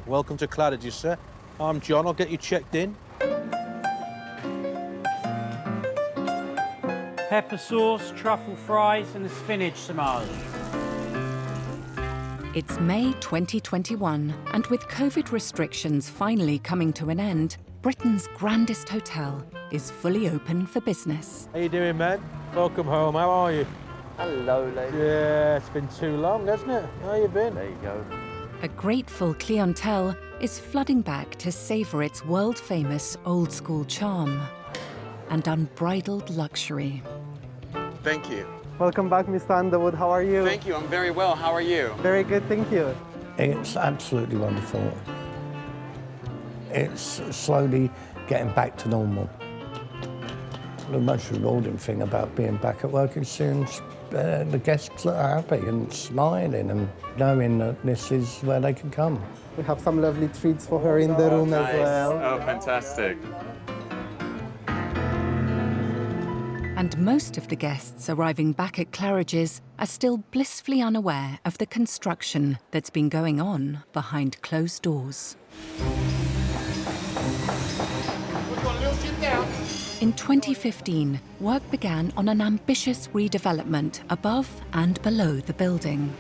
Welcome to Claridge, sir. I'm John. I'll get you checked in. Pepper sauce, truffle fries and a spinach samage. It's May 2021, and with COVID restrictions finally coming to an end, Britain's grandest hotel is fully open for business. How you doing, man? Welcome home. How are you? Hello, lady. Yeah, it's been too long, hasn't it? How you been? There you go. A grateful clientele is flooding back to savour its world-famous old-school charm and unbridled luxury. Thank you. Welcome back, Mr. Underwood. How are you? Thank you. I'm very well. How are you? Very good, thank you. It's absolutely wonderful. It's slowly getting back to normal. The most rewarding thing about being back at work is seeing the guests that are happy and smiling and knowing that this is where they can come. We have some lovely treats for her in the room as well. Oh, fantastic. And most of the guests arriving back at Claridge's are still blissfully unaware of the construction that's been going on behind closed doors. In 2015, work began on an ambitious redevelopment above and below the building.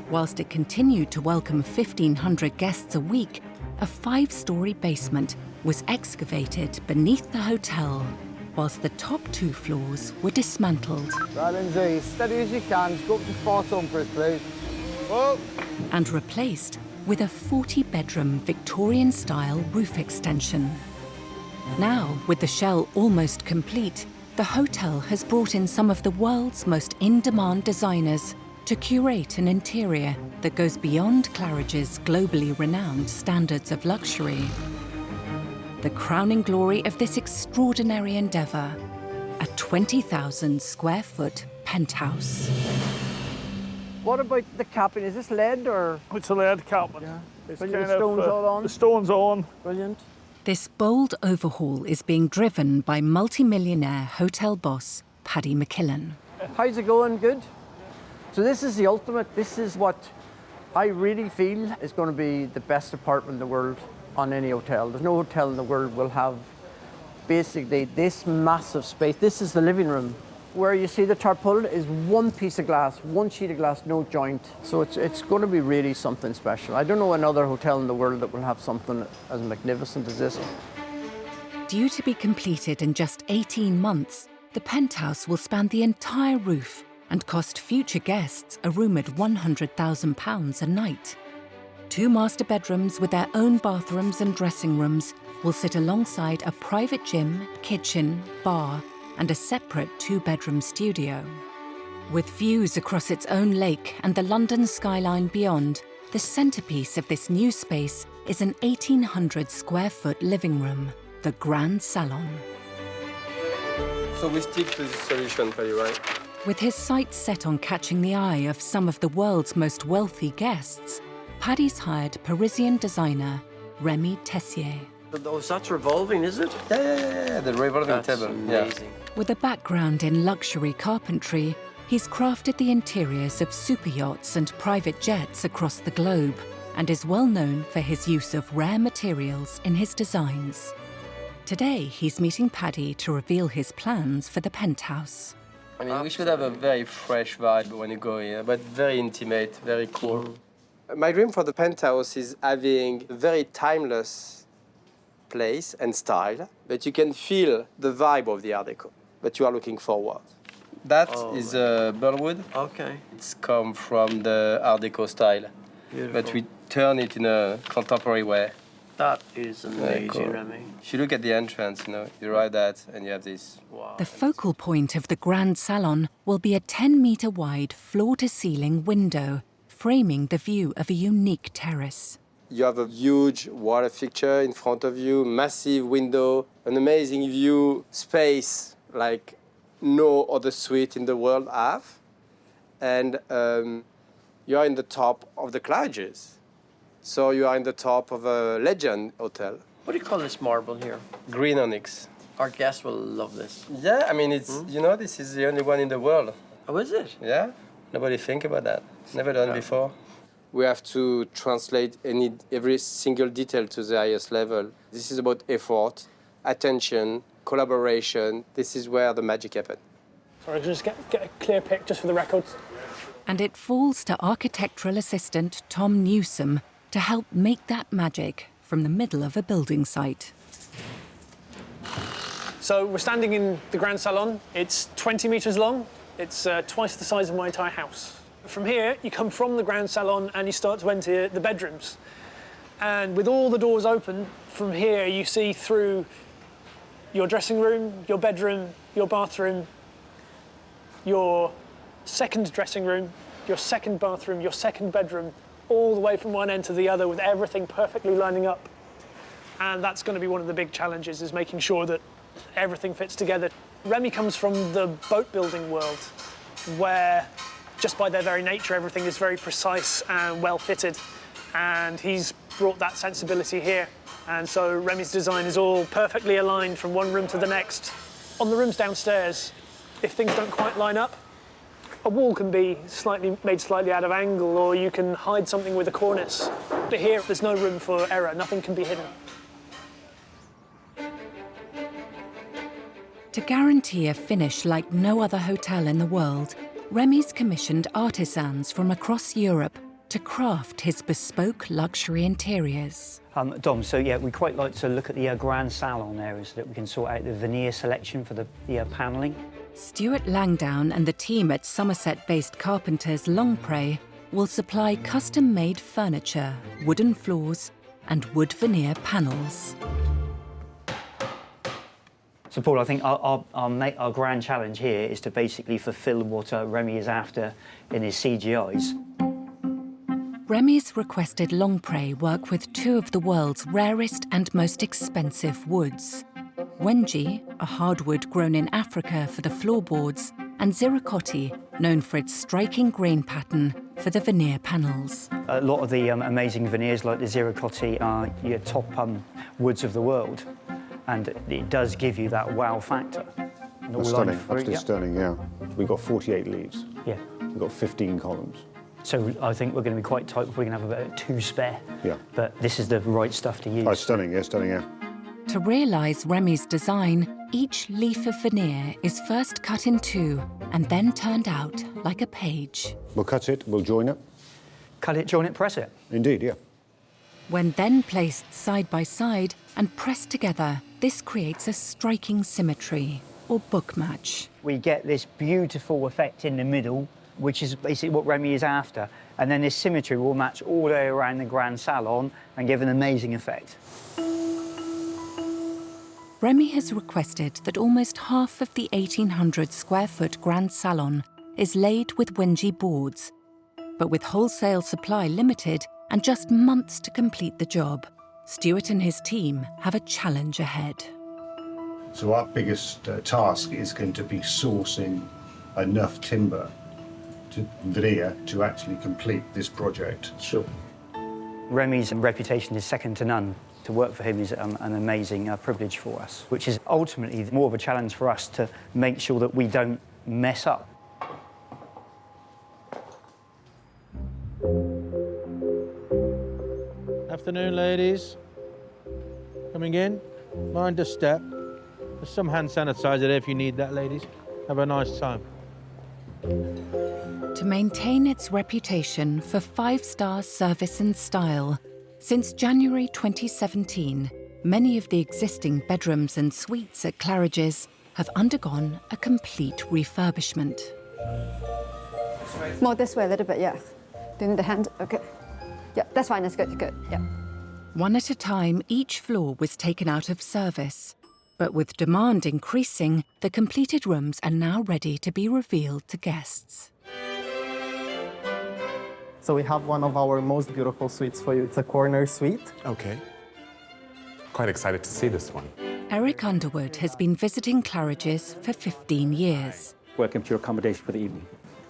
Whilst it continued to welcome 1,500 guests a week, a 5-storey basement was excavated beneath the hotel, whilst the top 2 floors were dismantled. Right, Lindsay, as steady as you can. Just go up to 4 ton for us, please. Whoa. And replaced with a 40-bedroom Victorian-style roof extension. Now, with the shell almost complete, the hotel has brought in some of the world's most in-demand designers to curate an interior that goes beyond Claridge's globally renowned standards of luxury. The crowning glory of this extraordinary endeavour, a 20,000 square foot penthouse. What about the capping? Is this lead or? It's a lead capping. Yeah. It's But kind the stones of, all on? The stone's on. Brilliant. This bold overhaul is being driven by multi-millionaire hotel boss Paddy McKillen. How's it going? Good? So this is the ultimate. This is what I really feel is going to be the best apartment in the world on any hotel. There's no hotel in the world will have basically this massive space. This is the living room. Where you see the tarpaulin is one piece of glass, one sheet of glass, no joint. So it's going to be really something special. I don't know another hotel in the world that will have something as magnificent as this. Due to be completed in just 18 months, the penthouse will span the entire roof and cost future guests a rumoured £100,000 a night. 2 master bedrooms with their own bathrooms and dressing rooms will sit alongside a private gym, kitchen, bar, and a separate 2-bedroom studio. With views across its own lake and the London skyline beyond, the centrepiece of this new space is an 1,800 square foot living room, the Grand Salon. So we stick to this solution, Paddy, right? With his sights set on catching the eye of some of the world's most wealthy guests, Paddy's hired Parisian designer Remy Tessier. Oh, that's revolving, is it? Yeah, the revolving table. Amazing. Yeah. With a background in luxury carpentry, he's crafted the interiors of super yachts and private jets across the globe and is well known for his use of rare materials in his designs. Today, he's meeting Paddy to reveal his plans for the penthouse. I mean, we should have a very fresh vibe when you go here, but very intimate, very cool. My dream for the penthouse is having a very timeless place and style, but you can feel the vibe of the Art Deco, but you are looking forward. That is Burlwood. Okay. It's come from the Art Deco style, Beautiful. but we turn it in a contemporary way. That is amazing, cool. Remy. If you look at the entrance, you arrive at and you have this. Wow. The focal point of the Grand Salon will be a 10-metre wide floor-to-ceiling window framing the view of a unique terrace. You have a huge water fixture in front of you, massive window, an amazing view, space like no other suite in the world have. And you are in the top of the Claridge's. So you are in the top of a legend hotel. What do you call this marble here? Green onyx. Our guests will love this. Yeah, I mean, it's this is the only one in the world. Oh, is it? Yeah? Nobody think about that. Never done before. We have to translate every single detail to the highest level. This is about effort, attention, collaboration. This is where the magic happens. Sorry, just get a clear pic just for the records. And it falls to architectural assistant Tom Newsom to help make that magic from the middle of a building site. So we're standing in the Grand Salon. It's 20 metres long. It's twice the size of my entire house. From here, you come from the Grand Salon and you start to enter the bedrooms. And with all the doors open, from here you see through your dressing room, your bedroom, your bathroom, your second dressing room, your second bathroom, your second bedroom, all the way from one end to the other with everything perfectly lining up. And that's going to be one of the big challenges, is making sure that everything fits together. Remy comes from the boat building world, where just by their very nature, everything is very precise and well fitted. And he's brought that sensibility here. And so Remy's design is all perfectly aligned from one room to the next. On the rooms downstairs, if things don't quite line up, a wall can be made slightly out of angle, or you can hide something with a cornice. But here, there's no room for error. Nothing can be hidden. To guarantee a finish like no other hotel in the world, Remy's commissioned artisans from across Europe to craft his bespoke luxury interiors. Dom, so yeah, we quite like to look at the Grand Salon area so that we can sort out the veneer selection for the panelling. Stuart Langdown and the team at Somerset-based carpenters Longpre will supply custom-made furniture, wooden floors and wood veneer panels. So, Paul, I think our grand challenge here is to basically fulfil what Remy is after in his CGIs. Remy's requested Longpre work with two of the world's rarest and most expensive woods. Wenji, a hardwood grown in Africa for the floorboards, and Ziricotti, known for its striking grain pattern, for the veneer panels. A lot of the amazing veneers like the Ziricotti are your top woods of the world. And it does give you that wow factor. Stunning, absolutely stunning, yeah. We've got 48 leaves. Yeah. We've got 15 columns. So I think we're going to be quite tight. We're going to have about 2 spare. Yeah. But this is the right stuff to use. Oh, stunning, yeah. To realise Remy's design, each leaf of veneer is first cut in two and then turned out like a page. We'll cut it, we'll join it. Cut it, join it, press it. Indeed, yeah. When then placed side by side and pressed together, this creates a striking symmetry, or book match. We get this beautiful effect in the middle, which is basically what Remy is after. And then this symmetry will match all the way around the Grand Salon and give an amazing effect. Remy has requested that almost half of the 1,800 square foot Grand Salon is laid with Wenji boards. But with wholesale supply limited and just months to complete the job, Stuart and his team have a challenge ahead. So our biggest task is going to be sourcing enough timber to veneer to actually complete this project. Sure. Remy's reputation is second to none. To work for him is an amazing privilege for us, which is ultimately more of a challenge for us to make sure that we don't mess up. Afternoon, ladies. Coming in. Mind the step. There's some hand sanitizer there if you need that, ladies. Have a nice time. To maintain its reputation for 5-star service and style, since January 2017, many of the existing bedrooms and suites at Claridge's have undergone a complete refurbishment. More this way a little bit, yeah. Doing the hand, okay. Yeah, that's fine, that's good, yeah. One at a time, each floor was taken out of service. But with demand increasing, the completed rooms are now ready to be revealed to guests. So we have one of our most beautiful suites for you. It's a corner suite. Okay. Quite excited to see this one. Eric Underwood has been visiting Claridge's for 15 years. Welcome to your accommodation for the evening.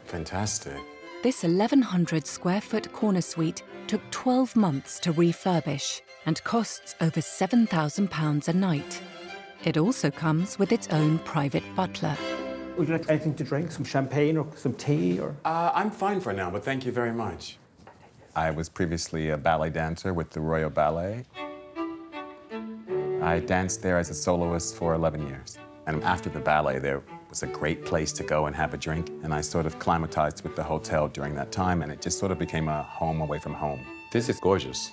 Fantastic. This 1,100 square foot corner suite took 12 months to refurbish and costs over £7,000 a night. It also comes with its own private butler. Would you like anything to drink? Some champagne or some tea? Or? I'm fine for now, but thank you very much. I was previously a ballet dancer with the Royal Ballet. I danced there as a soloist for 11 years. And after the ballet, there was a great place to go and have a drink. And I sort of climatized with the hotel during that time, and it just sort of became a home away from home. This is gorgeous.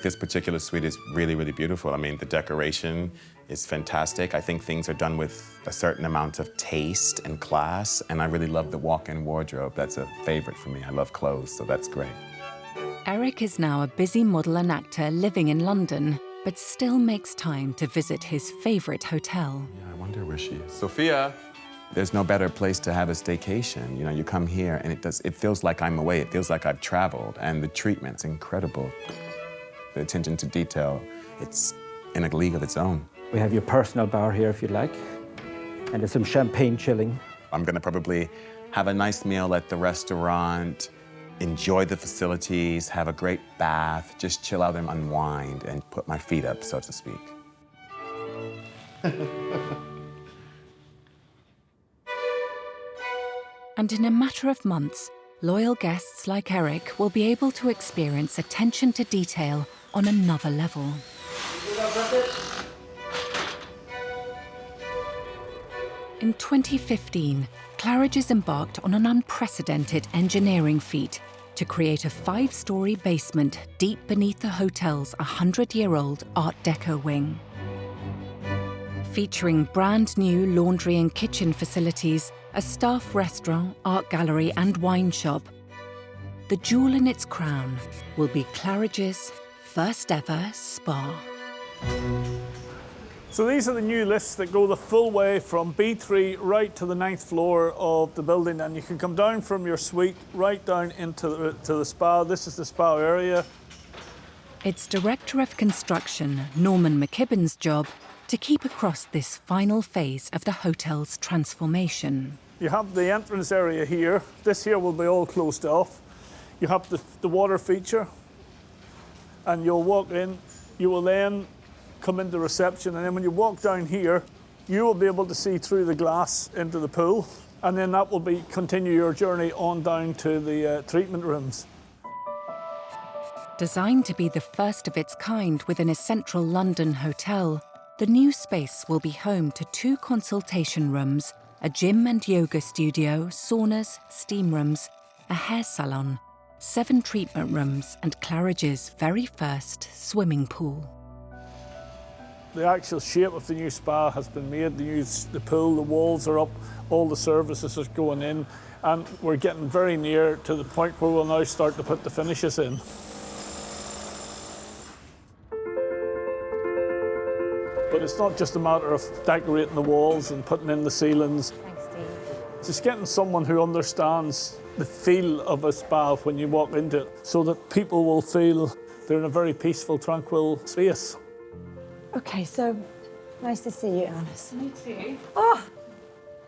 This particular suite is really, really beautiful. I mean, the decoration is fantastic. I think things are done with a certain amount of taste and class, and I really love the walk-in wardrobe. That's a favorite for me. I love clothes, so that's great. Eric is now a busy model and actor living in London, but still makes time to visit his favourite hotel. Yeah, I wonder where she is. Sophia! There's no better place to have a staycation. You know, you come here and it feels like I'm away. It feels like I've traveled, and the treatment's incredible. The attention to detail, it's in a league of its own. We have your personal bar here if you'd like, and there's some champagne chilling. I'm gonna probably have a nice meal at the restaurant, enjoy the facilities, have a great bath, just chill out and unwind and put my feet up, so to speak. And in a matter of months, loyal guests like Eric will be able to experience attention to detail on another level. In 2015, Claridge has embarked on an unprecedented engineering feat to create a 5-storey basement deep beneath the hotel's 100-year-old Art Deco wing. Featuring brand new laundry and kitchen facilities, a staff restaurant, art gallery and wine shop, the jewel in its crown will be Claridge's first ever spa. So these are the new lifts that go the full way from B3 right to the 9th floor of the building, and you can come down from your suite right down into the spa. This is the spa area. It's Director of Construction Norman McKibben's job to keep across this final phase of the hotel's transformation. You have the entrance area here. This here will be all closed off. You have the water feature, and you'll walk in. You will then come into reception, and then when you walk down here, you will be able to see through the glass into the pool, and then that will continue your journey on down to the treatment rooms. Designed to be the first of its kind within a central London hotel, the new space will be home to 2 consultation rooms, a gym and yoga studio, saunas, steam rooms, a hair salon, 7 treatment rooms, and Claridge's very first swimming pool. The actual shape of the new spa has been made. The pool, the walls are up, all the services are going in, and we're getting very near to the point where we'll now start to put the finishes in. But it's not just a matter of decorating the walls and putting in the ceilings. Thanks, Steve. It's just getting someone who understands the feel of a spa when you walk into it, so that people will feel they're in a very peaceful, tranquil space. Okay, so nice to see you, Alice. Me too. Oh,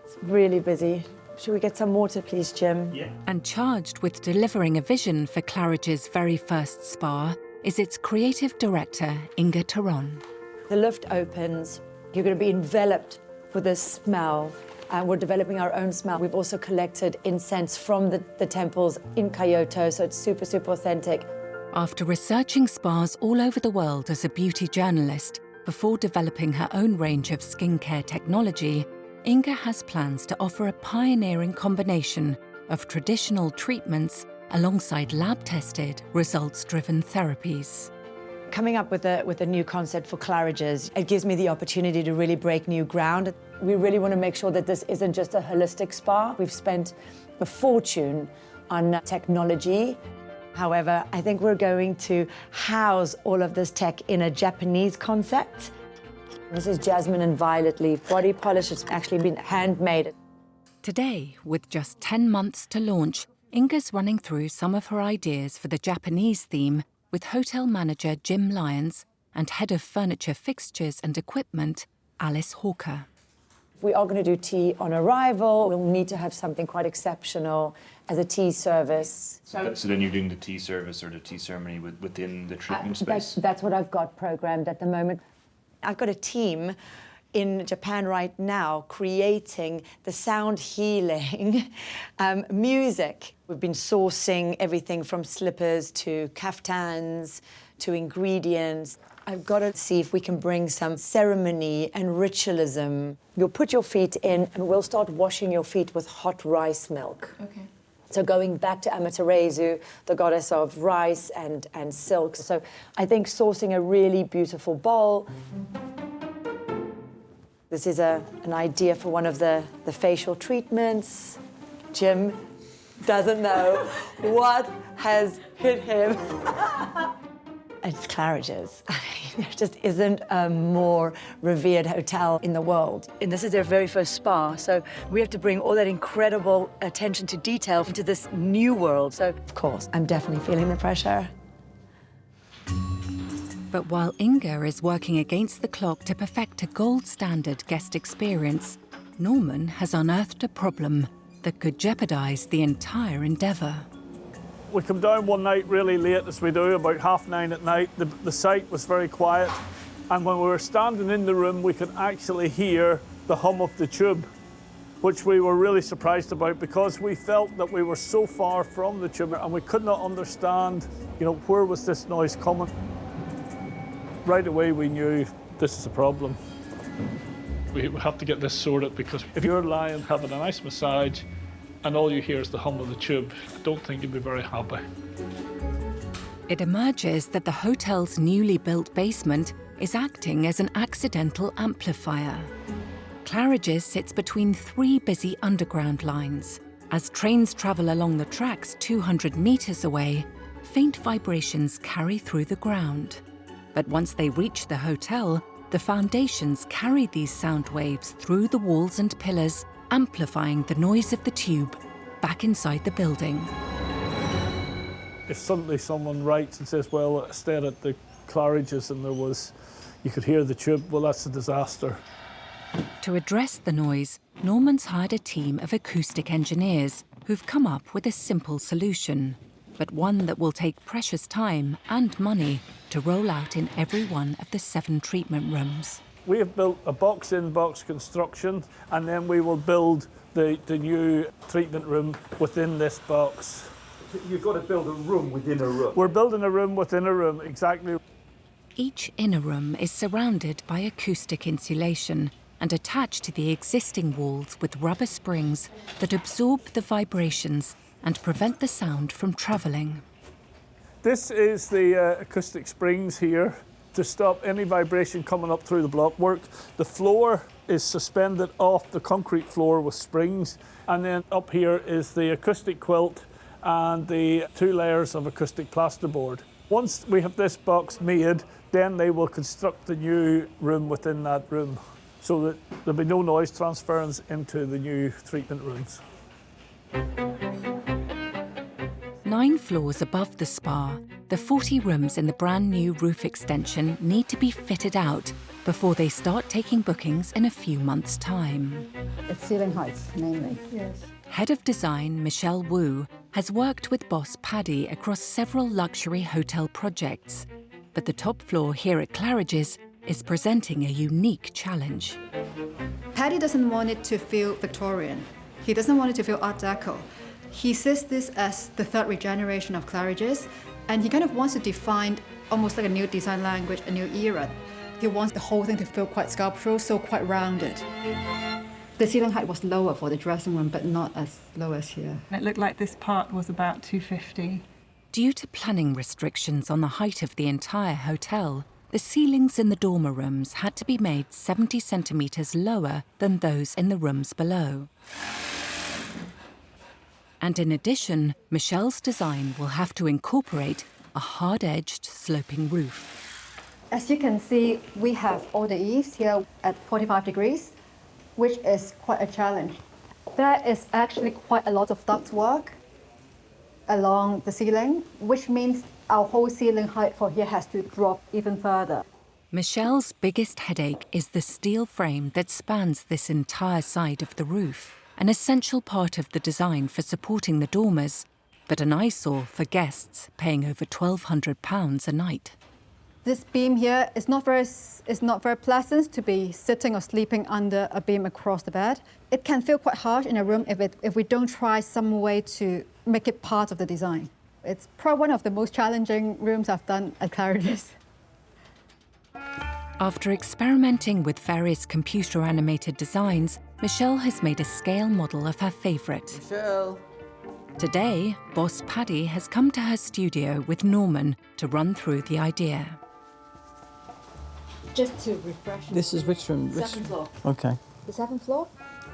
it's really busy. Should we get some water, please, Jim? Yeah. And charged with delivering a vision for Claridge's very first spa is its creative director, Inga Taron. The lift opens. You're going to be enveloped with this smell. And we're developing our own smell. We've also collected incense from the temples in Kyoto, so it's super, super authentic. After researching spas all over the world as a beauty journalist, before developing her own range of skincare technology, Inga has plans to offer a pioneering combination of traditional treatments alongside lab-tested, results-driven therapies. Coming up with a new concept for Claridge's, it gives me the opportunity to really break new ground. We really want to make sure that this isn't just a holistic spa. We've spent a fortune on technology. However, I think we're going to house all of this tech in a Japanese concept. This is jasmine and violet leaf body polish. It's actually been handmade. Today, with just 10 months to launch, Inga's running through some of her ideas for the Japanese theme with hotel manager Jim Lyons and head of furniture fixtures and equipment, Alice Hawker. If we are going to do tea on arrival, we'll need to have something quite exceptional as a tea service. So then you're doing the tea service or the tea ceremony within the treatment space? That's what I've got programmed at the moment. I've got a team in Japan right now creating the sound healing music. We've been sourcing everything from slippers to kaftans to ingredients. I've got to see if we can bring some ceremony and ritualism. You'll put your feet in and we'll start washing your feet with hot rice milk. Okay. So going back to Amaterasu, the goddess of rice and silk. So I think sourcing a really beautiful bowl. This is an idea for one of the facial treatments. Jim doesn't know what has hit him. It's Claridge's. I mean, there just isn't a more revered hotel in the world. And this is their very first spa, so we have to bring all that incredible attention to detail into this new world. So, of course, I'm definitely feeling the pressure. But while Inga is working against the clock to perfect a gold standard guest experience, Norman has unearthed a problem that could jeopardize the entire endeavour. We come down one night really late, as we do, about 9:30 at night. The site was very quiet, and when we were standing in the room, we could actually hear the hum of the tube, which we were really surprised about because we felt that we were so far from the tube and we could not understand, where was this noise coming. Right away, we knew this is a problem. We have to get this sorted because if you're lying having a nice massage and all you hear is the hum of the tube, I don't think you'd be very happy. It emerges that the hotel's newly built basement is acting as an accidental amplifier. Claridge's sits between 3 busy underground lines. As trains travel along the tracks 200 metres away, faint vibrations carry through the ground. But once they reach the hotel, the foundations carry these sound waves through the walls and pillars, amplifying the noise of the tube back inside the building. If suddenly someone writes and says, well, I stayed at the Claridge's and you could hear the tube, well, that's a disaster. To address the noise, Norman's hired a team of acoustic engineers who've come up with a simple solution, but one that will take precious time and money to roll out in every one of the 7 treatment rooms. We have built a box-in-box construction, and then we will build the new treatment room within this box. You've got to build a room within a room. We're building a room within a room, exactly. Each inner room is surrounded by acoustic insulation and attached to the existing walls with rubber springs that absorb the vibrations and prevent the sound from travelling. This is the acoustic springs here to stop any vibration coming up through the blockwork. The floor is suspended off the concrete floor with springs, and then up here is the acoustic quilt and the 2 layers of acoustic plasterboard. Once we have this box made, then they will construct the new room within that room so that there'll be no noise transference into the new treatment rooms. 9 floors above the spa, the 40 rooms in the brand new roof extension need to be fitted out before they start taking bookings in a few months' time. It's ceiling heights, mainly. Yes. Head of design Michelle Wu has worked with boss Paddy across several luxury hotel projects, but the top floor here at Claridge's is presenting a unique challenge. Paddy doesn't want it to feel Victorian. He doesn't want it to feel Art Deco. He sees this as the 3rd regeneration of Claridge's, and he kind of wants to define almost like a new design language, a new era. He wants the whole thing to feel quite sculptural, so quite rounded. The ceiling height was lower for the dressing room, but not as low as here. It looked like this part was about 250. Due to planning restrictions on the height of the entire hotel, the ceilings in the dormer rooms had to be made 70 centimetres lower than those in the rooms below. And in addition, Michelle's design will have to incorporate a hard-edged sloping roof. As you can see, we have all the eaves here at 45 degrees, which is quite a challenge. There is actually quite a lot of ductwork along the ceiling, which means our whole ceiling height for here has to drop even further. Michelle's biggest headache is the steel frame that spans this entire side of the roof, an essential part of the design for supporting the dormers, but an eyesore for guests paying over £1,200 a night. This beam here is not very pleasant to be sitting or sleeping under a beam across the bed. It can feel quite harsh in a room if we don't try some way to make it part of the design. It's probably one of the most challenging rooms I've done at Claridge's. After experimenting with various computer-animated designs, Michelle has made a scale model of her favourite. Michelle. Today, boss Paddy has come to her studio with Norman to run through the idea. Just to refresh. This is which room? Second floor. Okay. The 7th floor,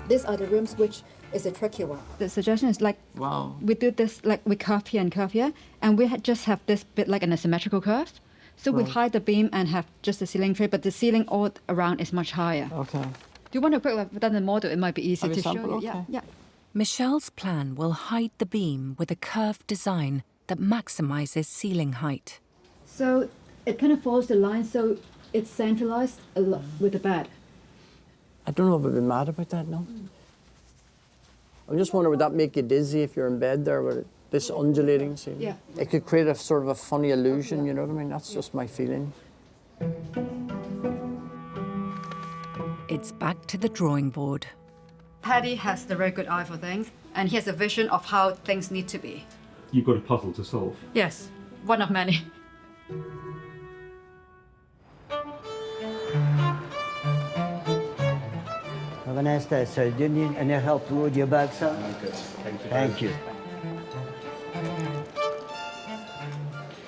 these are the rooms which is a tricky one. The suggestion is like, wow, we do this, like we curve here, and we just have this bit like an asymmetrical curve. So we hide the beam and have just the ceiling tray, but the ceiling all around is much higher. Okay. Do you want to quickly have done the model? It might be easier to show you. Okay. Yeah. Michelle's plan will hide the beam with a curved design that maximizes ceiling height. So it kind of follows the line, so it's centralized with the bed. I don't know if I'd be mad about that, no. I'm just wondering, would that make you dizzy if you're in bed there with this undulating ceiling? Yeah. It could create a sort of a funny illusion, you know what I mean? That's just my feeling. It's back to the drawing board. Paddy has the very good eye for things, and he has a vision of how things need to be. You've got a puzzle to solve. Yes, one of many. Have a nice day, sir. Do you need any help with your bag, sir? Good. Thank you. Thank you.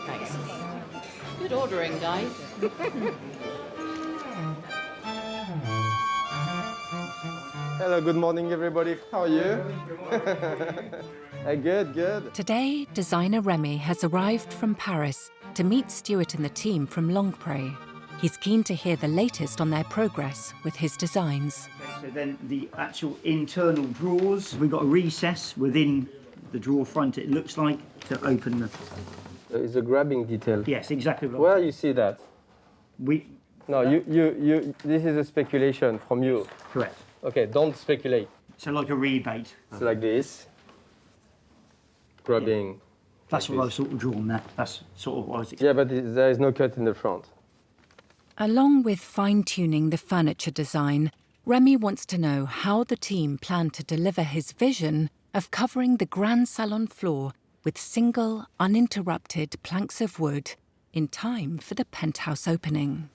Thanks. Good ordering, guys. Hello, good morning, everybody. How are you? Good, good. Today, designer Remy has arrived from Paris to meet Stuart and the team from Longpre. He's keen to hear the latest on their progress with his designs. So then the actual internal drawers, we've got a recess within the drawer front, it looks like, to open the... It's a grabbing detail. Yes, exactly. Where you see that? No, Uh, you. This is a speculation from you. Correct. Okay, don't speculate. So like a rebate. It's like this. Grabbing. Yeah. That's like what I this. sort of drawn there. That's sort of what I was... Yeah, but there is no cut in the front. Along with fine-tuning the furniture design, Remy wants to know how the team plan to deliver his vision of covering the Grand Salon floor with single, uninterrupted planks of wood in time for the Penthouse opening.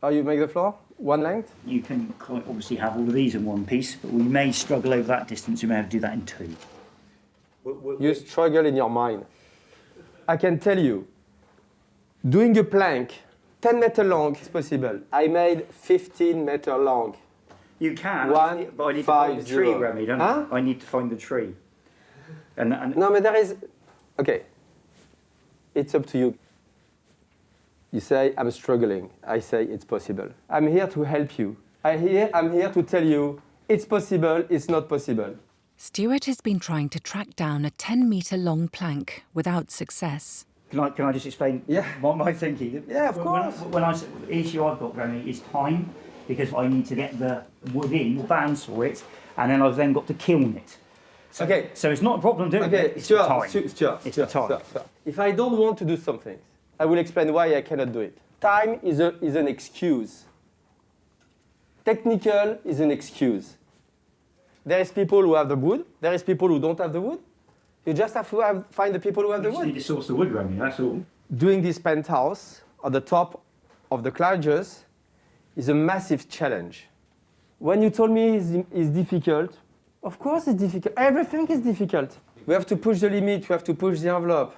Oh, you make the floor? One length? You can quite obviously have all of these in one piece, but we may struggle over that distance. We may have to do that in two. You struggle in your mind. I can tell you, doing a plank 10 meter long is possible. I made 15 meter long. You can, One, but I need to five, find the tree, zero. Remy, don't Huh? I? I need to find the tree. And No, but there is... Okay. It's up to you. You say, I'm struggling. I say, it's possible. I'm here to help you. I'm here to tell you, it's possible, it's not possible. Stuart has been trying to track down a 10-metre-long plank without success. Can I just explain my thinking? Yeah, of course. When I said, the issue I've got, Remy, is time, because I need to get the wood in, bandsaw it, and then I've then got to kiln it. So, Okay. So it's not a problem doing it, it's the time. Stuart, It's the time. If I don't want to do something, I will explain why I cannot do it. Time is an excuse. Technical is an excuse. There is people who have the wood. There is people who don't have the wood. You just have to find the people who have the wood. You need to source the wood, Remy, that's all. Doing this penthouse at the top of the Claridge's is a massive challenge. When you told me it's difficult, of course it's difficult. Everything is difficult. We have to push the limit. We have to push the envelope.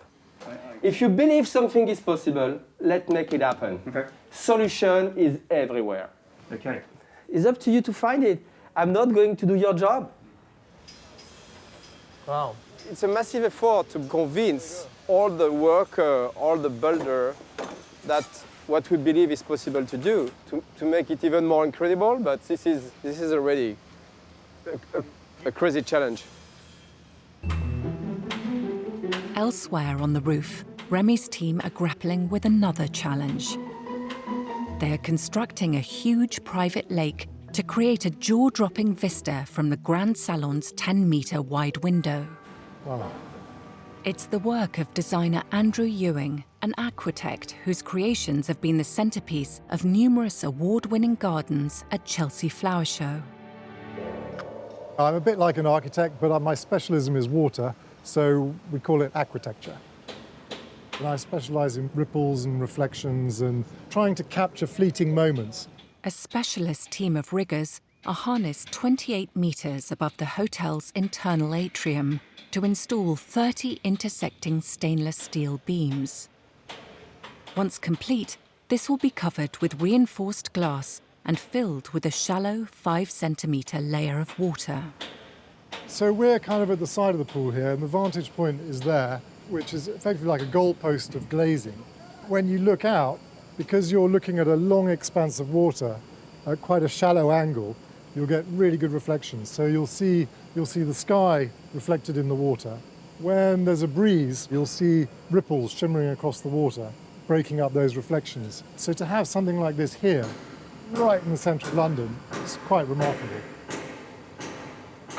If you believe something is possible, let's make it happen. Okay. Solution is everywhere. Okay. It's up to you to find it. I'm not going to do your job. Wow. It's a massive effort to convince all the worker, all the builder, that what we believe is possible to do, to make it even more incredible, but this is already a crazy challenge. Elsewhere on the roof, Remy's team are grappling with another challenge. They are constructing a huge private lake to create a jaw-dropping vista from the Grand Salon's 10-metre wide window. Wow. It's the work of designer Andrew Ewing, an aquatect whose creations have been the centrepiece of numerous award-winning gardens at Chelsea Flower Show. I'm a bit like an architect, but my specialism is water, so we call it aquatecture. And I specialise in ripples and reflections and trying to capture fleeting moments. A specialist team of riggers are harnessed 28 metres above the hotel's internal atrium to install 30 intersecting stainless steel beams. Once complete, this will be covered with reinforced glass and filled with a shallow 5-centimetre layer of water. So we're kind of at the side of the pool here, and the vantage point is there, which is effectively like a goalpost of glazing. When you look out, because you're looking at a long expanse of water at quite a shallow angle, you'll get really good reflections. So you'll see the sky reflected in the water. When there's a breeze, you'll see ripples shimmering across the water, breaking up those reflections. So to have something like this here, right in the centre of London, is quite remarkable.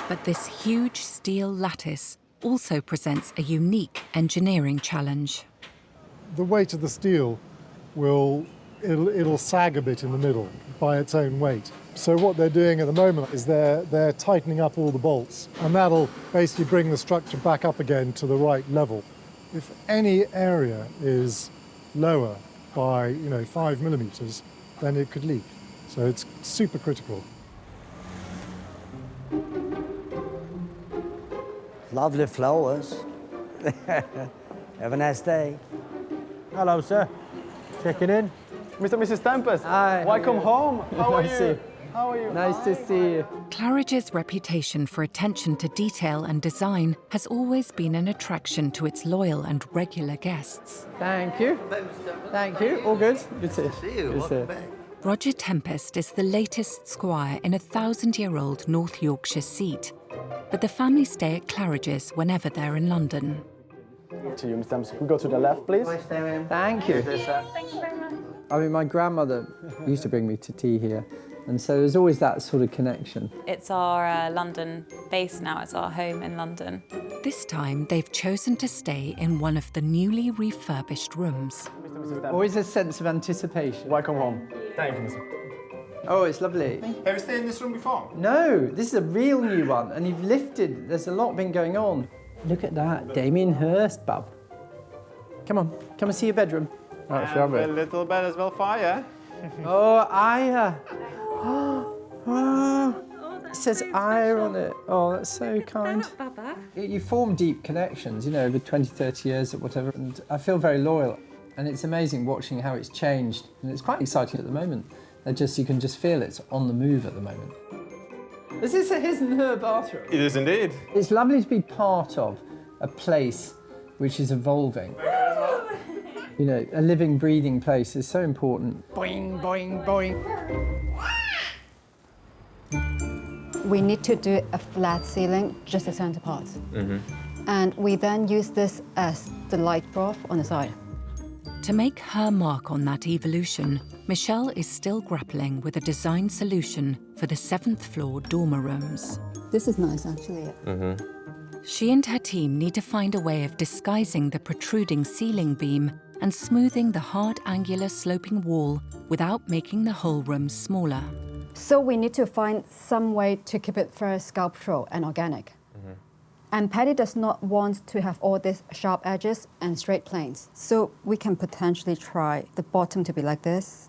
But this huge steel lattice also presents a unique engineering challenge. The weight of the steel it'll sag a bit in the middle by its own weight. So what they're doing at the moment is they're tightening up all the bolts, and that'll basically bring the structure back up again to the right level. If any area is lower by 5 millimetres, then it could leak. So it's super critical. Lovely flowers. Have a nice day. Hello, sir. Checking in. Mr. and Mrs. Tempest. Hi. Welcome home. How are Nice you? to- How are you? Nice to see you. Claridge's reputation for attention to detail and design has always been an attraction to its loyal and regular guests. Thank you. Thank you. All good? Good to see you. Good to see you. Roger Tempest is the latest squire in a 1,000-year-old North Yorkshire seat, but the family stay at Claridge's whenever they're in London. To you, Mr. Tempest. We go to the left, please. Thank you. Thank you very much. I mean, my grandmother used to bring me to tea here, and so there's always that sort of connection. It's our London base now, it's our home in London. This time, they've chosen to stay in one of the newly refurbished rooms. Always a sense of anticipation. Welcome home. Thank you, Mr. Oh, it's lovely. Have you stayed in this room before? No, this is a real new one, and you've lifted. There's a lot been going on. Look at that, Damien Hirst, bub. Come on, come and see your bedroom. Oh, sure, a little bed as well for you. Oh, Aya. It says Aya on it. Oh, that's so kind. You form deep connections, over 20, 30 years or whatever, and I feel very loyal. And it's amazing watching how it's changed, and it's quite exciting at the moment. You can just feel it's on the move at the moment. Is this a his and her bathroom? It is indeed. It's lovely to be part of a place which is evolving. A living, breathing place is so important. Boing, boing, boing. We need to do a flat ceiling, just the center part. And we then use this as the light broth on the side. To make her mark on that evolution, Michelle is still grappling with a design solution for the 7th floor dormer rooms. This is nice, actually. She and her team need to find a way of disguising the protruding ceiling beam and smoothing the hard angular sloping wall without making the whole room smaller. So we need to find some way to keep it very sculptural and organic. And Patty does not want to have all these sharp edges and straight planes. So we can potentially try the bottom to be like this.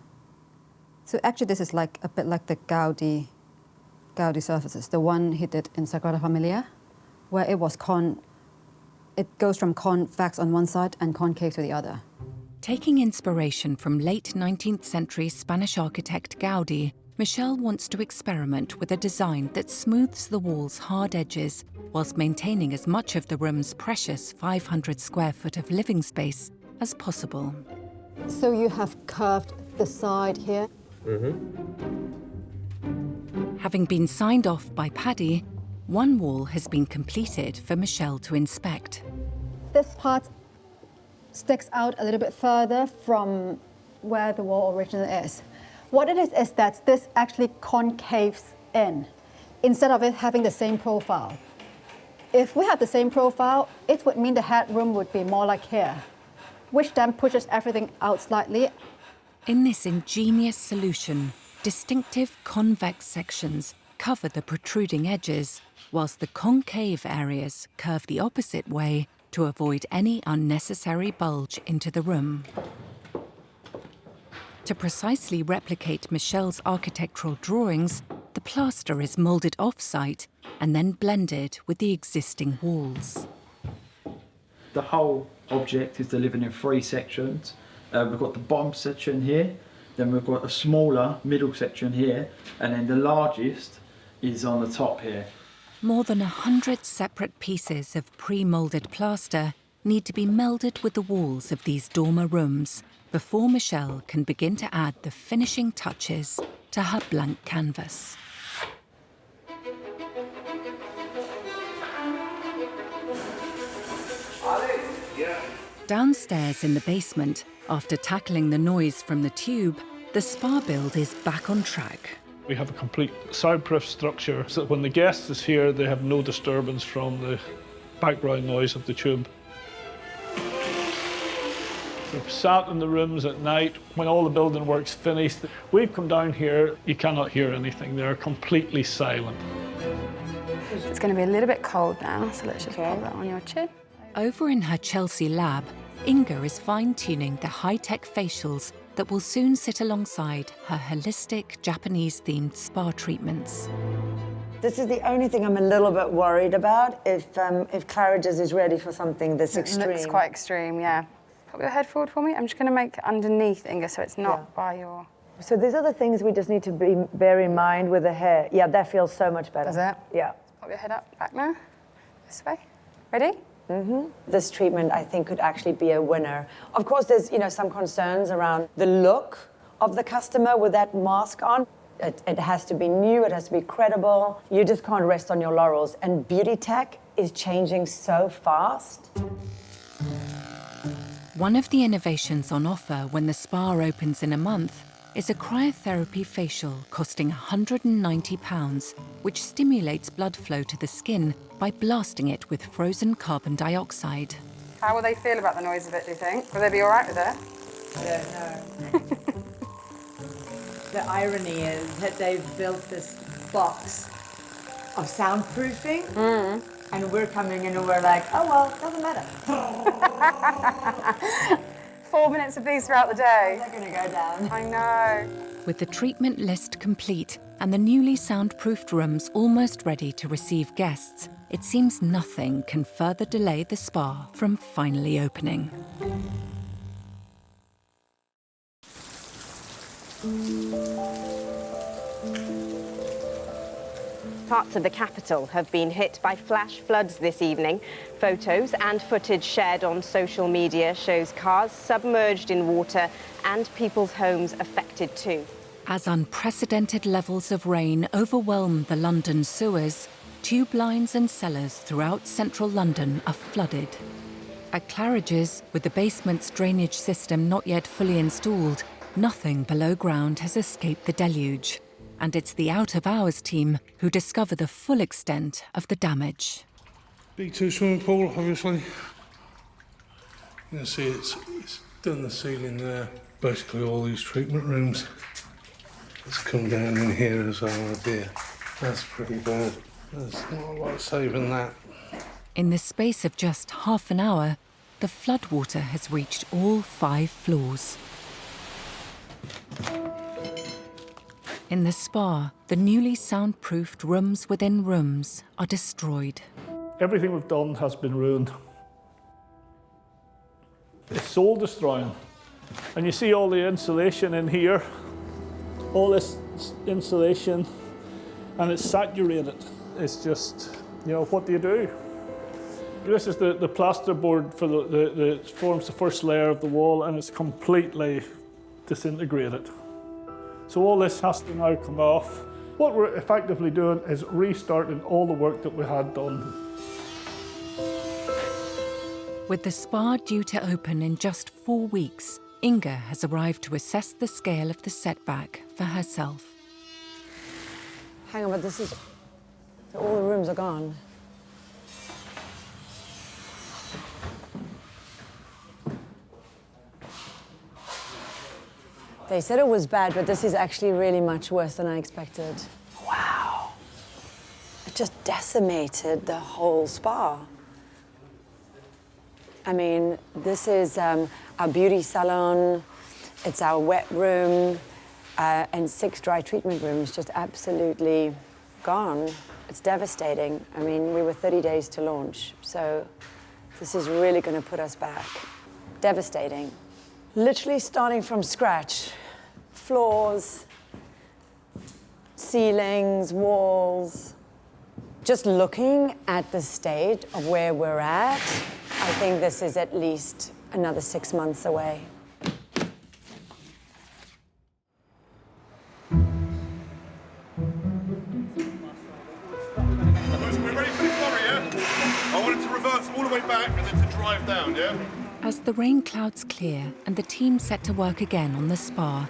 So actually this is like a bit like the Gaudi surfaces, the one he did in Sagrada Familia, where it goes from convex on one side and concave to the other. Taking inspiration from late 19th century Spanish architect Gaudi, Michelle wants to experiment with a design that smooths the wall's hard edges whilst maintaining as much of the room's precious 500 square foot of living space as possible. So you have curved the side here. Having been signed off by Paddy, one wall has been completed for Michelle to inspect. This part sticks out a little bit further from where the wall originally is. What it is that this actually concaves in, instead of it having the same profile. If we have the same profile, it would mean the headroom would be more like here, which then pushes everything out slightly. In this ingenious solution, distinctive convex sections cover the protruding edges, whilst the concave areas curve the opposite way to avoid any unnecessary bulge into the room. To precisely replicate Michelle's architectural drawings, the plaster is moulded off-site and then blended with the existing walls. The whole object is delivered in 3 sections. We've got the bottom section here, then we've got a smaller middle section here, and then the largest is on the top here. More than 100 separate pieces of pre-moulded plaster need to be melded with the walls of these dormer rooms before Michelle can begin to add the finishing touches to her blank canvas. Downstairs in the basement, after tackling the noise from the tube, the spa build is back on track. We have a complete soundproof structure, so that when the guest is here, they have no disturbance from the background noise of the tube. We've sat in the rooms at night when all the building work's finished. We've come down here, you cannot hear anything. They're completely silent. It's going to be a little bit cold now, so let's just pop that on your chin. Over in her Chelsea lab, Inga is fine-tuning the high-tech facials that will soon sit alongside her holistic Japanese-themed spa treatments. This is the only thing I'm a little bit worried about, if Claridge's is ready for something this extreme. It looks quite extreme, yeah. Put your head forward for me. I'm just going to make it underneath, Inga, so it's not by your... So these are the things we just need to bear in mind with the hair. Yeah, that feels so much better. Does it? Yeah. Pop your head up, back now. This way. Ready? This treatment, I think, could actually be a winner. Of course, there's some concerns around the look of the customer with that mask on. It has to be new, it has to be credible. You just can't rest on your laurels. And beauty tech is changing so fast. One of the innovations on offer when the spa opens in a month is a cryotherapy facial costing £190, which stimulates blood flow to the skin by blasting it with frozen carbon dioxide. How will they feel about the noise of it, do you think? Will they be all right with it? I don't know. The irony is that they've built this box of soundproofing, and we're coming in and we're like, oh well, doesn't matter. 4 minutes of these throughout the day. They're going to go down. I know. With the treatment list complete and the newly soundproofed rooms almost ready to receive guests, it seems nothing can further delay the spa from finally opening. Parts of the capital have been hit by flash floods this evening. Photos and footage shared on social media shows cars submerged in water and people's homes affected too. As unprecedented levels of rain overwhelm the London sewers, tube lines and cellars throughout central London are flooded. At Claridge's, with the basement's drainage system not yet fully installed, nothing below ground has escaped the deluge. And it's the out-of-hours team who discover the full extent of the damage. B2 swimming pool, obviously. You can see it's done the ceiling there. Basically all these treatment rooms. It's come down in here as well, oh dear. That's pretty bad. There's not a lot of saving that. In the space of just half an hour, the floodwater has reached all 5 floors. In the spa, the newly soundproofed rooms within rooms are destroyed. Everything we've done has been ruined. It's soul destroying. And you see all the insulation in here, all this insulation, and it's saturated. It's just, what do you do? This is the plasterboard for that forms the first layer of the wall, and it's completely disintegrated. So all this has to now come off. What we're effectively doing is restarting all the work that we had done. With the spa due to open in just 4 weeks, Inga has arrived to assess the scale of the setback for herself. Hang on, but all the rooms are gone. They said it was bad, but this is actually really much worse than I expected. Wow. It just decimated the whole spa. I mean, this is our beauty salon, it's our wet room, and 6 dry treatment rooms just absolutely gone. It's devastating. I mean, we were 30 days to launch, so this is really going to put us back. Devastating. Literally starting from scratch. Floors, ceilings, walls. Just looking at the state of where we're at, I think this is at least another 6 months away. We're ready for the flurry, yeah? I want it to reverse all the way back and then to drive down, yeah? As the rain clouds clear and the team set to work again on the spa,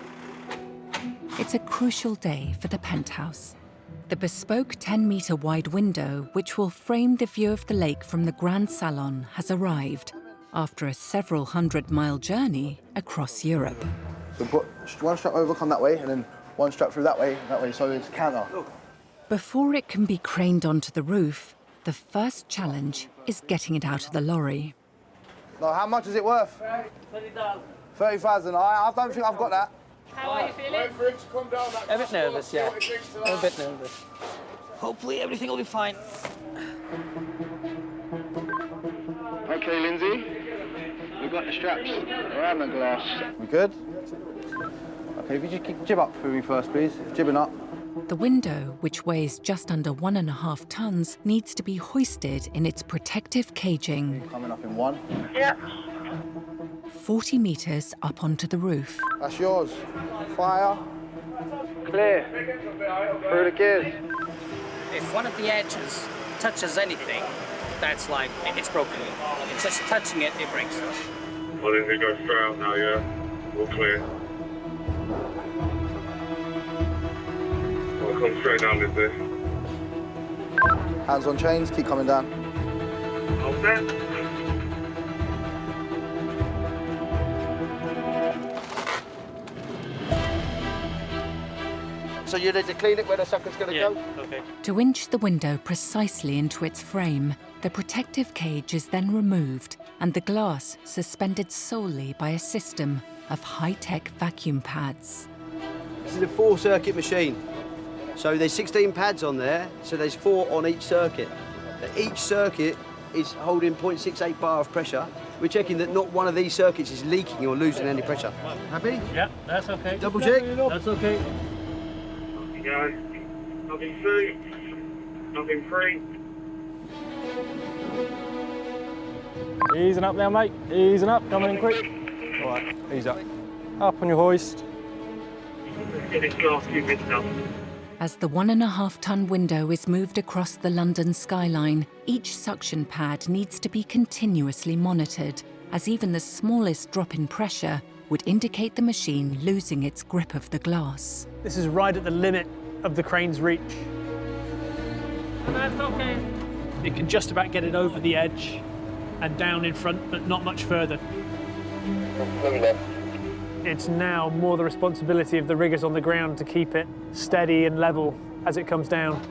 it's a crucial day for the Penthouse. The bespoke 10-metre wide window, which will frame the view of the lake from the Grand Salon, has arrived after a several hundred-mile journey across Europe. So put one strap over, come that way, and then one strap through that way, so it's counter. Before it can be craned onto the roof, the first challenge is getting it out of the lorry. No, how much is it worth? 30,000. 30,000. I don't think I've got that. How are you feeling? A bit nervous, yeah. A bit nervous. Hopefully everything will be fine. Okay, Lindsay. We've got the straps around the glass. We good? Okay, if you just keep the jib up for me first, please. Jibbing up. The window, which weighs just under 1.5 tons, needs to be hoisted in its protective caging. Coming up in 1. Yeah. 40 metres up onto the roof. That's yours. Fire. Clear. Through the gears. If one of the edges touches anything, that's like, it's broken. It's just touching it, it breaks. Well, then they go straight out now, yeah? All clear. I'll come straight down this way. Hands on chains, keep coming down. All set. So you need to clean it where the sucker's going to go? Okay. To inch the window precisely into its frame, the protective cage is then removed and the glass suspended solely by a system of high-tech vacuum pads. This is a 4-circuit machine. So there's 16 pads on there, so there's 4 on each circuit. Each circuit is holding 0.68 bar of pressure. We're checking that not one of these circuits is leaking or losing any pressure. Happy? Yeah, that's okay. Double check? That's okay. Guys, nothing through, nothing free. Easing up now, mate. Easing up, coming in quick. All right, ease up. Up on your hoist. Get this glass few bits now. As the 1.5-ton window is moved across the London skyline, each suction pad needs to be continuously monitored, as even the smallest drop in pressure would indicate the machine losing its grip of the glass. This is right at the limit of the crane's reach. That's okay. It can just about get it over the edge and down in front, but not much further. It's now more the responsibility of the riggers on the ground to keep it steady and level as it comes down.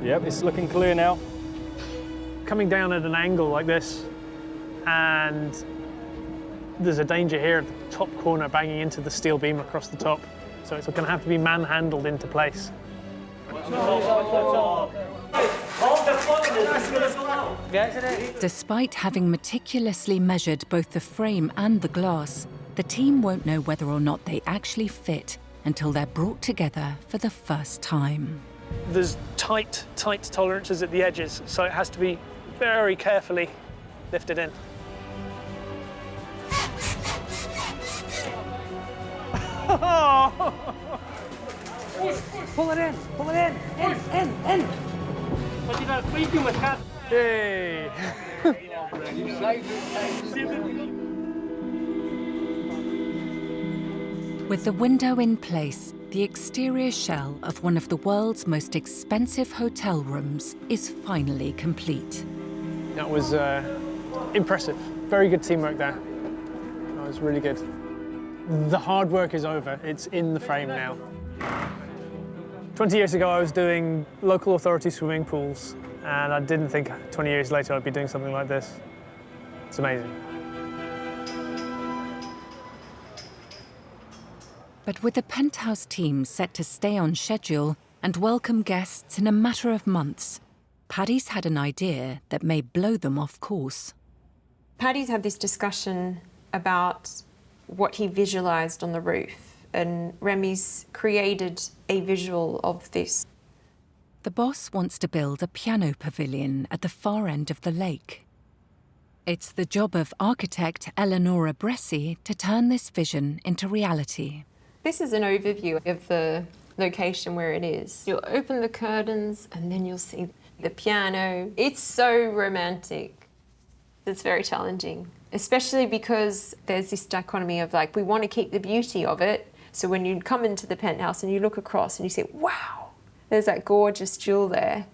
Yep, it's looking clear now. Coming down at an angle like this, and there's a danger here at the top corner banging into the steel beam across the top. So it's going to have to be manhandled into place. Despite having meticulously measured both the frame and the glass, the team won't know whether or not they actually fit until they're brought together for the first time. There's tight tolerances at the edges, so it has to be very carefully lifted in. Pull it in, in. But you got to freak you with cat. Hey! With the window in place, the exterior shell of one of the world's most expensive hotel rooms is finally complete. That was impressive. Very good teamwork there. That was really good. The hard work is over. It's in the frame now. 20 years ago, I was doing local authority swimming pools, and I didn't think 20 years later I'd be doing something like this. It's amazing. But with the Penthouse team set to stay on schedule and welcome guests in a matter of months, Paddy's had an idea that may blow them off course. Paddy's had this discussion about what he visualised on the roof, and Remy's created a visual of this. The boss wants to build a piano pavilion at the far end of the lake. It's the job of architect Eleonora Bressi to turn this vision into reality. This is an overview of the location where it is. You'll open the curtains and then you'll see the piano. It's so romantic. It's very challenging, especially because there's this dichotomy of like, we want to keep the beauty of it. So when you come into the penthouse and you look across and you say, wow, there's that gorgeous jewel there.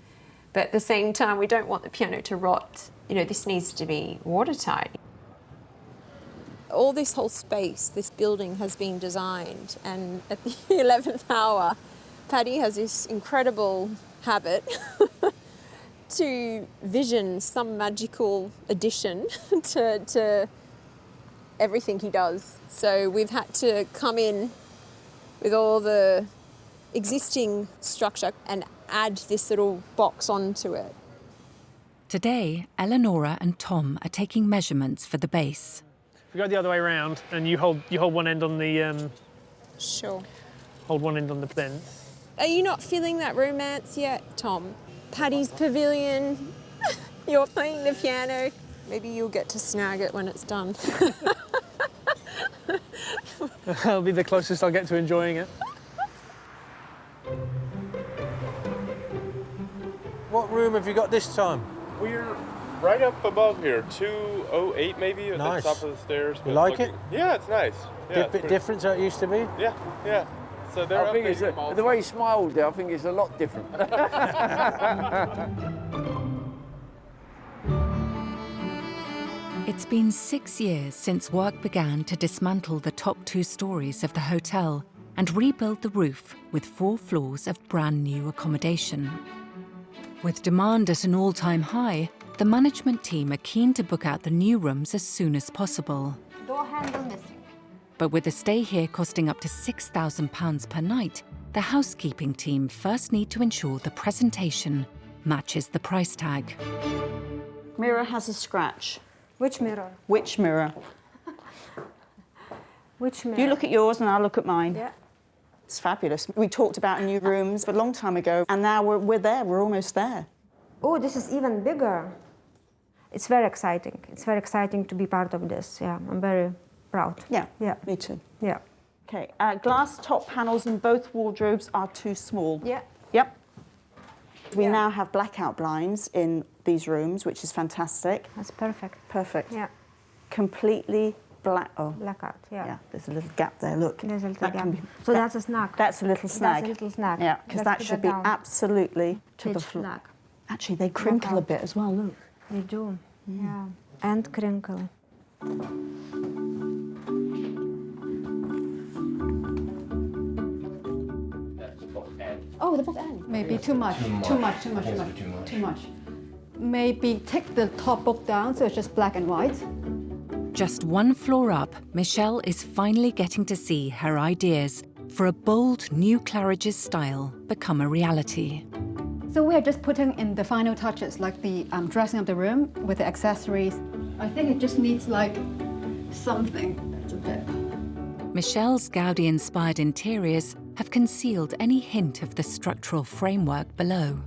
But at the same time, we don't want the piano to rot. You know, this needs to be watertight. All this whole space, this building has been designed, and at the 11th hour, Paddy has this incredible habit to vision some magical addition to everything he does. So we've had to come in with all the existing structure and add this little box onto it. Today, Eleonora and Tom are taking measurements for the base. If we go the other way around and you hold one end on the Sure. Hold one end on the plinth. Are you not feeling that romance yet, Tom? Paddy's pavilion, you're playing the piano. Maybe you'll get to snag it when it's done. That'll be the closest I'll get to enjoying it. What room have you got this time? We're right up above here, 208 maybe at Nice. the top of the stairs. You but like looking- it? Yeah, it's nice. Yeah, it's Bit pretty- different to how it used to be? Yeah, yeah. So they're I think updating it's them all the way he smiled there. I think it's a lot different. It's been 6 years since work began to dismantle the top 2 stories of the hotel and rebuild the roof with 4 floors of brand new accommodation. With demand at an all-time high, the management team are keen to book out the new rooms as soon as possible. Door handle missing. But with a stay here costing up to £6,000 per night, the housekeeping team first need to ensure the presentation matches the price tag. Mirror has a scratch. Which mirror? Which mirror? Which mirror? You look at yours and I'll look at mine. Yeah. It's fabulous. We talked about new rooms a long time ago, and now we're there. We're almost there. Oh, this is even bigger. It's very exciting. It's very exciting to be part of this. Yeah, I'm very proud. Yeah, Yeah. me too. Yeah. Okay, glass top panels in both wardrobes are too small. Yeah. Yep. We now have blackout blinds in these rooms, which is fantastic. That's perfect. Perfect. Yeah. Completely black. Oh, blackout. Yeah. yeah. There's a little gap there. Look. There's a little That gap. can be- So that- that's a snag. That's a little snag. That's a little snag. Yeah, because Let's that put should be down. absolutely to the Pitch floor. black. Actually, they crinkle a bit as well. Look. They do. Yeah. And crinkle. Oh, the book end. Maybe too much. Too much. Maybe take the top book down so it's just black and white. Just 1 floor up, Michelle is finally getting to see her ideas for a bold new Claridge's style become a reality. So we are just putting in the final touches, like the dressing of the room with the accessories. I think it just needs like something that's a bit. Michelle's Gaudi-inspired interiors have concealed any hint of the structural framework below.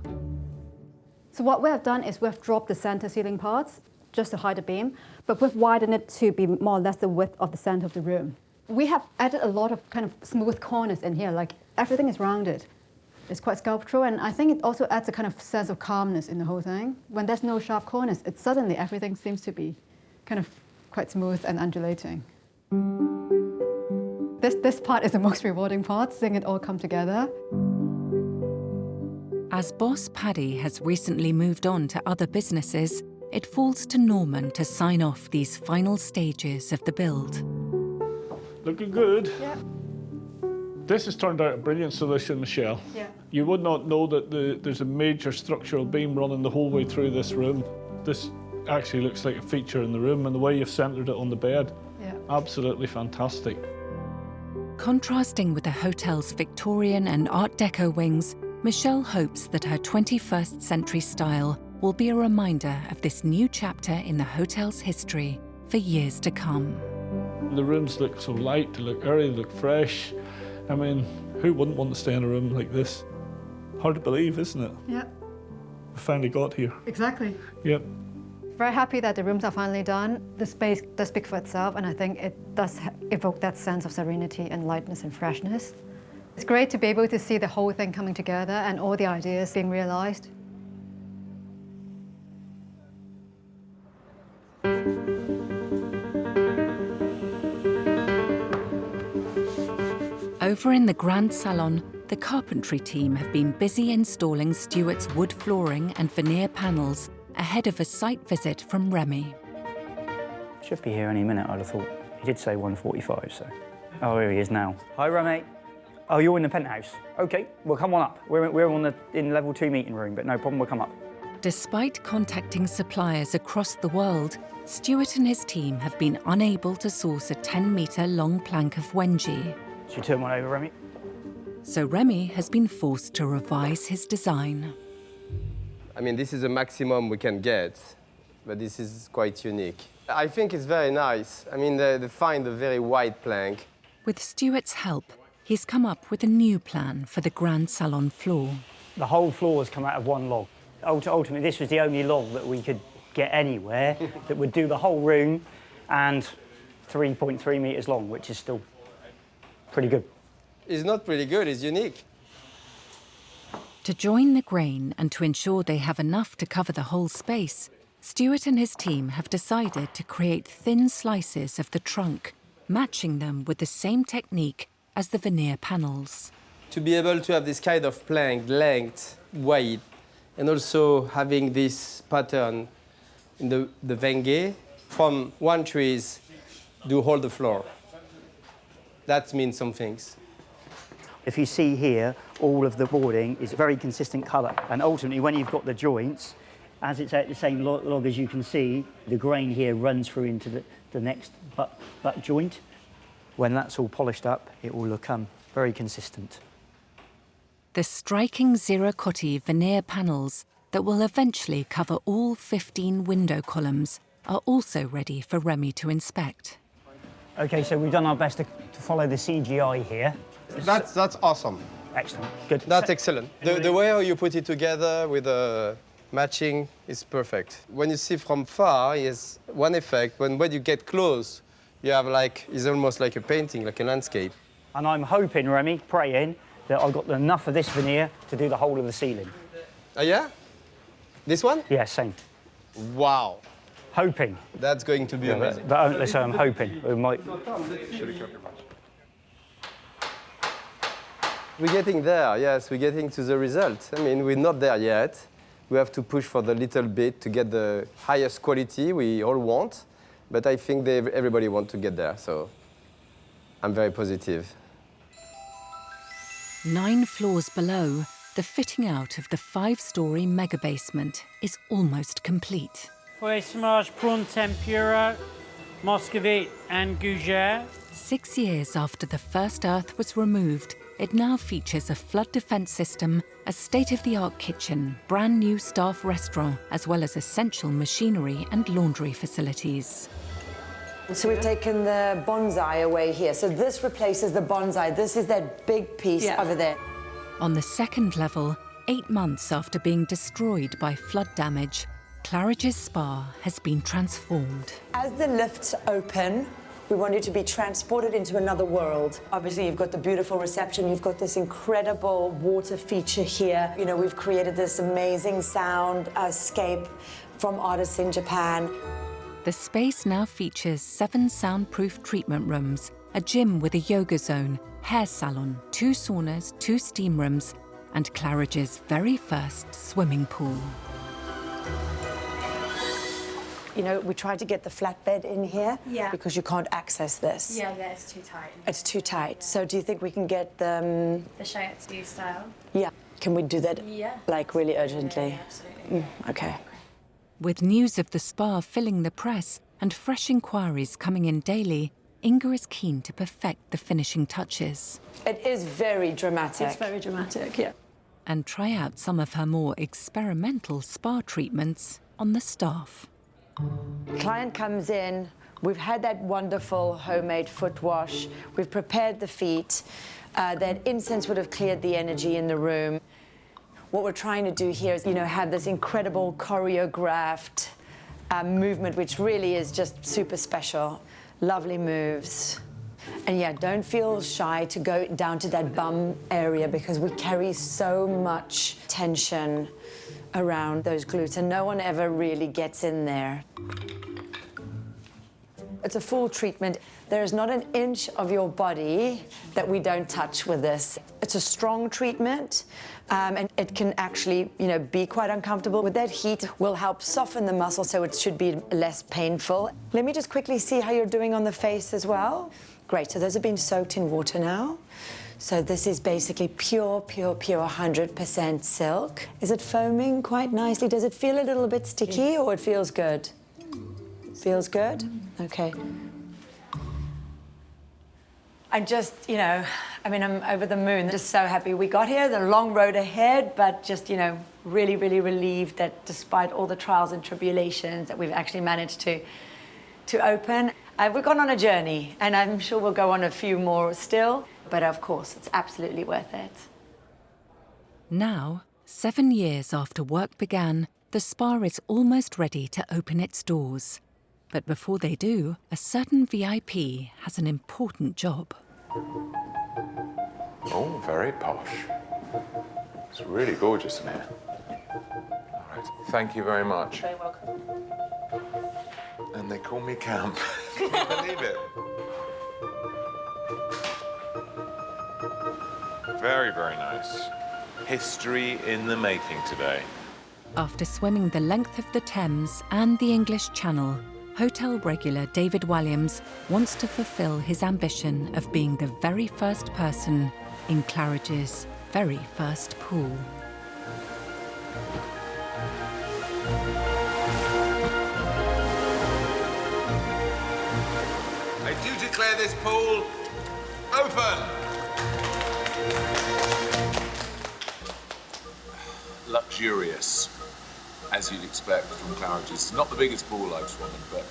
So what we have done is we've dropped the center ceiling parts just to hide the beam, but we've widened it to be more or less the width of the center of the room. We have added a lot of kind of smooth corners in here, like everything is rounded. It's quite sculptural, and I think it also adds a kind of sense of calmness in the whole thing. When there's no sharp corners, it suddenly everything seems to be kind of quite smooth and undulating. This part is the most rewarding part, seeing it all come together. As boss Paddy has recently moved on to other businesses, it falls to Norman to sign off these final stages of the build. Looking good. Yeah. This has turned out a brilliant solution, Michelle. Yeah. You would not know that there's a major structural beam running the whole way through this room. This actually looks like a feature in the room, and the way you've centred it on the bed, yeah. Absolutely fantastic. Contrasting with the hotel's Victorian and Art Deco wings, Michelle hopes that her 21st century style will be a reminder of this new chapter in the hotel's history for years to come. The rooms look so light, they look airy, they look fresh. I mean, who wouldn't want to stay in a room like this? Hard to believe, isn't it? Yeah. We finally got here. Exactly. Yep. Very happy that the rooms are finally done. The space does speak for itself, and I think it does evoke that sense of serenity and lightness and freshness. It's great to be able to see the whole thing coming together and all the ideas being realized. Over in the Grand Salon, the Carpentry team have been busy installing Stuart's wood flooring and veneer panels ahead of a site visit from Remy. Should be here any minute, I'd have thought. He did say 1:45, so... Oh, here he is now. Hi, Remy. Oh, you're in the penthouse. OK, well, come on up. We're in level 2 meeting room, but no problem, we'll come up. Despite contacting suppliers across the world, Stuart and his team have been unable to source a 10-metre long plank of Wenji. Should you turn one over, Remy? So Remy has been forced to revise his design. I mean, this is the maximum we can get, but this is quite unique. I think it's very nice. I mean, they find a very wide plank. With Stuart's help, he's come up with a new plan for the Grand Salon floor. The whole floor has come out of one log. Ultimately, this was the only log that we could get anywhere that would do the whole room, and 3.3 metres long, which is still pretty good. It's not pretty good, it's unique. To join the grain and to ensure they have enough to cover the whole space, Stuart and his team have decided to create thin slices of the trunk, matching them with the same technique as the veneer panels. To be able to have this kind of plank, length, weight, and also having this pattern in the Venge, from one trees, do hold the floor. That means some things. If you see here, all of the boarding is a very consistent colour. And ultimately, when you've got the joints, as it's at the same log as you can see, the grain here runs through into the next butt joint. When that's all polished up, it will become very consistent. The striking Ziracotti veneer panels that will eventually cover all 15 window columns are also ready for Remy to inspect. OK, so we've done our best to follow the CGI here. That's awesome. Excellent, good. That's excellent. The way how you put it together with the matching is perfect. When you see from far, it's one effect. When you get close, you have it's almost like a painting, like a landscape. And I'm hoping, Remy, praying, that I've got enough of this veneer to do the whole of the ceiling. Oh, yeah? This one? Yeah, same. Wow. Hoping. That's going to be amazing. But only so I'm hoping. We might... We're getting there, yes, we're getting to the result. I mean, we're not there yet. We have to push for the little bit to get the highest quality we all want. But I think everybody wants to get there, so I'm very positive. 9 floors below, the fitting out of the 5-storey mega basement is almost complete. Fromage prawn tempura, Muscovite and gougere. 6 years after the first earth was removed, it now features a flood defence system, a state-of-the-art kitchen, brand new staff restaurant, as well as essential machinery and laundry facilities. So we've taken the bonsai away here. So this replaces the bonsai. This is that big piece over there. On the second level, 8 months after being destroyed by flood damage, Claridge's spa has been transformed. As the lifts open, we want you to be transported into another world. Obviously, you've got the beautiful reception. You've got this incredible water feature here. You know, we've created this amazing sound scape from artists in Japan. The space now features 7 soundproof treatment rooms, a gym with a yoga zone, hair salon, 2 saunas, 2 steam rooms, and Claridge's very first swimming pool. You know, we tried to get the flatbed in here because you can't access this. Yeah, it's too tight. It's too tight. So do you think we can get the... The shiatsu style? Yeah. Can we do that, Yeah. like, really urgently? Yeah, absolutely. Okay. With news of the spa filling the press and fresh inquiries coming in daily, Inga is keen to perfect the finishing touches. It is very dramatic. It's very dramatic, yeah. And try out some of her more experimental spa treatments on the staff. Client comes in, we've had that wonderful homemade foot wash, we've prepared the feet, that incense would have cleared the energy in the room. What we're trying to do here is, you know, have this incredible choreographed movement, which really is just super special. Lovely moves. And yeah, don't feel shy to go down to that bum area because we carry so much tension around those glutes and no one ever really gets in there. It's a full treatment. There is not an inch of your body that we don't touch with this. It's a strong treatment, and it can actually, you know, be quite uncomfortable. With that heat, will help soften the muscle, so it should be less painful. Let me just quickly see how you're doing on the face as well. Great, so those have been soaked in water now. So this is basically pure 100% silk. Is it foaming quite nicely? Does it feel a little bit sticky or it feels good? Feels good? Okay. I'm just, you know, I mean, I'm over the moon. Just so happy we got here. The long road ahead, but just, you know, really relieved that despite all the trials and tribulations that we've actually managed to open. We've gone on a journey, and I'm sure we'll go on a few more still, but of course, it's absolutely worth it. Now, 7 years after work began, the spa is almost ready to open its doors. But before they do, a certain VIP has an important job. Oh, very posh. It's really gorgeous in here. All right, thank you very much. You're very welcome. And they call me Camp. Can you believe it? Very, very nice. History in the making today. After swimming the length of the Thames and the English Channel, hotel regular David Williams wants to fulfill his ambition of being the very first person in Claridge's very first pool. I do declare this pool open. Luxurious, as you'd expect from Claridge. It's not the biggest pool I've swum in, but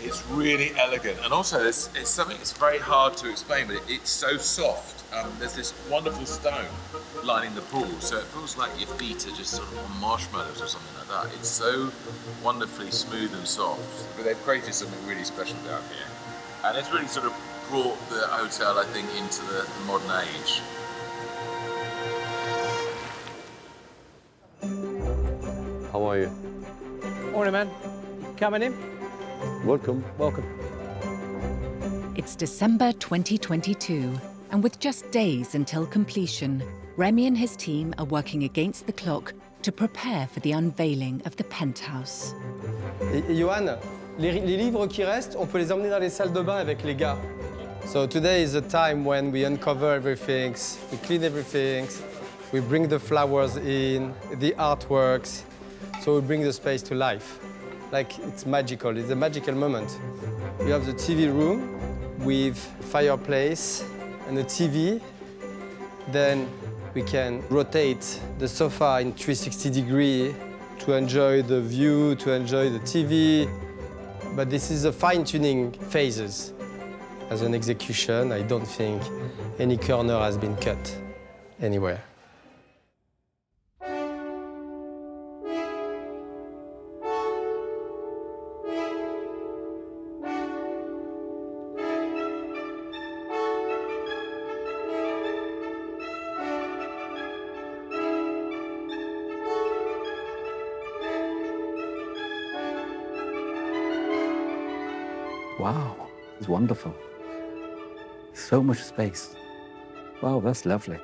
it's really elegant. And also, it's something that's very hard to explain, but it's so soft. There's this wonderful stone lining the pool, so it feels like your feet are just sort of on marshmallows or something like that. It's so wonderfully smooth and soft. But they've created something really special down here. And it's really sort of brought the hotel, I think, into the modern age. How are you? Morning, man. Coming in? Welcome. Welcome. It's December 2022, and with just days until completion, Remy and his team are working against the clock to prepare for the unveiling of the Penthouse. Et Johan, les livres qui restent, on peut les emmener dans les salles de bain avec les gars. So today is a time when we uncover everything, we clean everything, we bring the flowers in, the artworks, so we bring the space to life. Like, it's magical, it's a magical moment. We have the TV room with fireplace and a TV. Then we can rotate the sofa in 360 degrees to enjoy the view, to enjoy the TV. But this is the fine-tuning phases. As an execution, I don't think any corner has been cut anywhere. Wow, it's wonderful. So much space. Wow, that's lovely.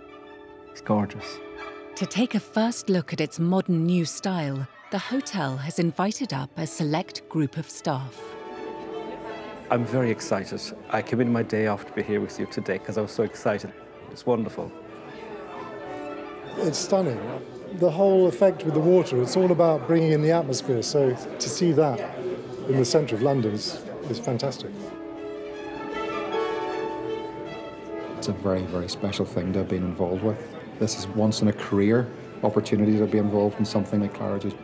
It's gorgeous. To take a first look at its modern new style, the hotel has invited up a select group of staff. I'm very excited. I came in my day off to be here with you today because I was so excited. It's wonderful. It's stunning. The whole effect with the water, it's all about bringing in the atmosphere. So to see that in the centre of London is fantastic. It's a very, very special thing to have been involved with. This is once in a career opportunity to be involved in something like Claridge.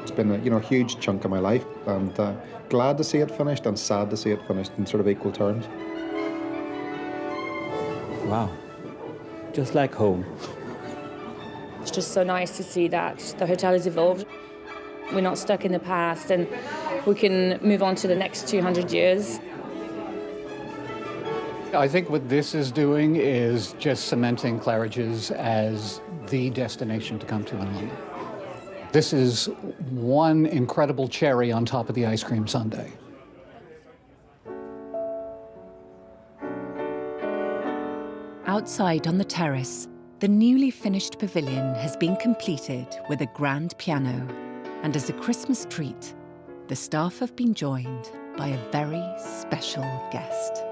It's been a huge chunk of my life, and glad to see it finished and sad to see it finished in sort of equal terms. Wow, just like home. It's just so nice to see that the hotel has evolved. We're not stuck in the past, and we can move on to the next 200 years. I think what this is doing is just cementing Claridge's as the destination to come to in London. This is one incredible cherry on top of the ice cream sundae. Outside on the terrace, the newly finished pavilion has been completed with a grand piano. And as a Christmas treat, the staff have been joined by a very special guest.